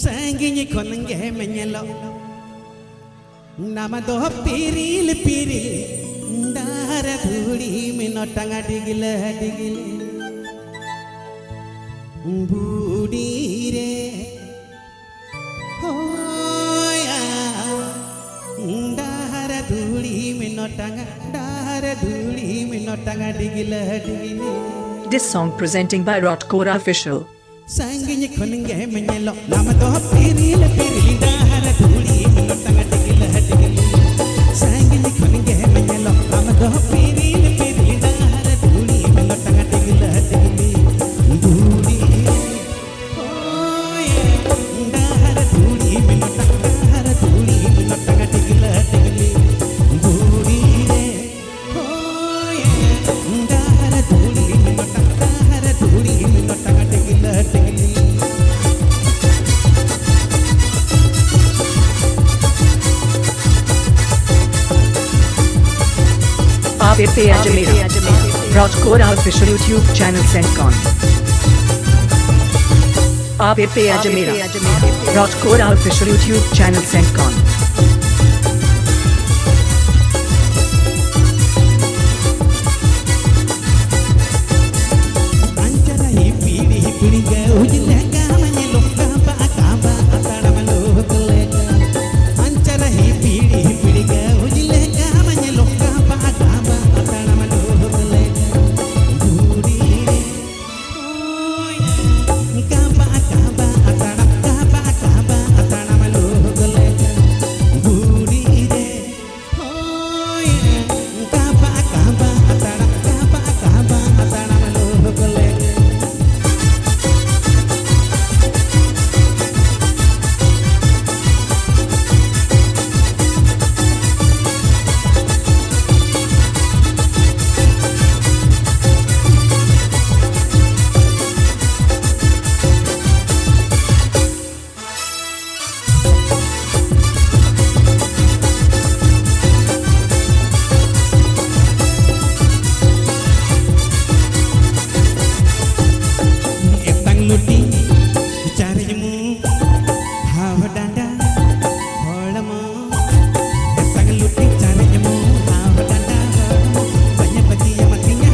Sangin konge menyelo nama doh piril piril dara dhuli minotanga digile digile budi re hoya dara dhuli minotanga digile digile. This song presenting by KORA official. Sangin konge menyelo nama doh piril piril dara dhuli minotanga digile digile. Sangin konge menyelo nama doh piril piril dara dhuli minotanga digile digile. Dhuli hoye dara dhuli minotanga digile digile. Dhuli re hoye dara dhuli minotanga digile digile. 𝘍𝙁𝙁𝘁 KORA official YouTube channel 𝘍𝙁𝙁𝘁 KORA official YouTube channel 𝘍𝙁𝙁. Luti, 𝘍𝙁𝙁𝘍𝙁𝘁 Atang Luti, 𝘍𝙁𝙁𝙁𝘍𝙁 banyak bagi yang matinya,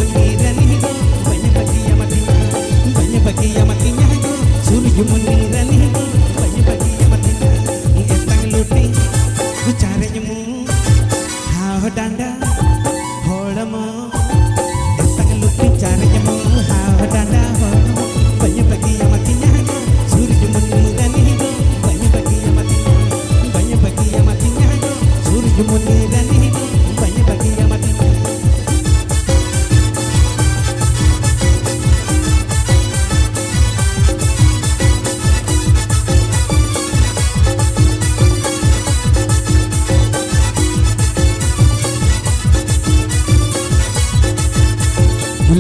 suruh 𝘍𝙁𝙁 banyak bagi yang matinya, banyak bagi yang matinya, suruh 𝘍𝙁𝙁 banyak bagi yang matinya. Atang Luti,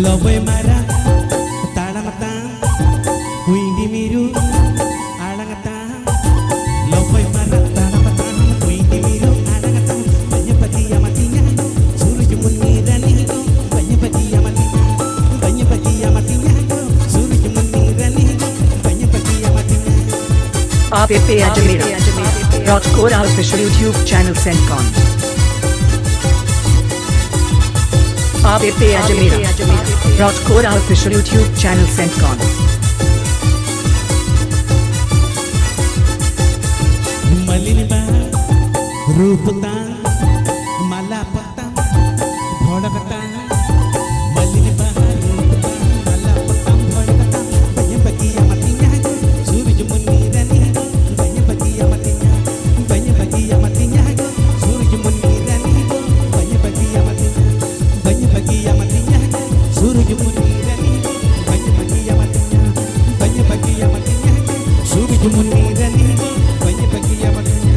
Lobe mara taramata kuindi miru alangata lobe mara taramata kuindi miru alangata banyak bagi yang matinya suruh 𝘍𝙁𝙁 banyak bagi yang matinya banyak bagi yang matinya suruh 𝘍𝙁𝙁 banyak bagi yang matinya. KORA official YouTube channel 𝘍𝙁𝙁𝙁 KORA official YouTube channel 𝘍𝙁𝙁𝙁. Maliniba rupata malapata bhodakata maliniba rupata malapata bhodakata banyak bagi yang matinya suruh 𝘍𝙁𝙁 banyak bagi yang matinya banyak bagi yang matinya suruh 𝘍𝙁𝙁 banyak bagi yang matinya banyak bagi yang matinya suruh 𝘍𝙁𝙁 banyak bagi yang matinya banyak bagi yang matinya suruh 𝘍𝙁𝙁 banyak bagi yang matinya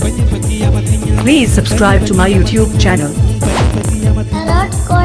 banyak bagi yang matinya. Please subscribe to my YouTube channel. 𝘍𝙁𝙁𝙁𝙁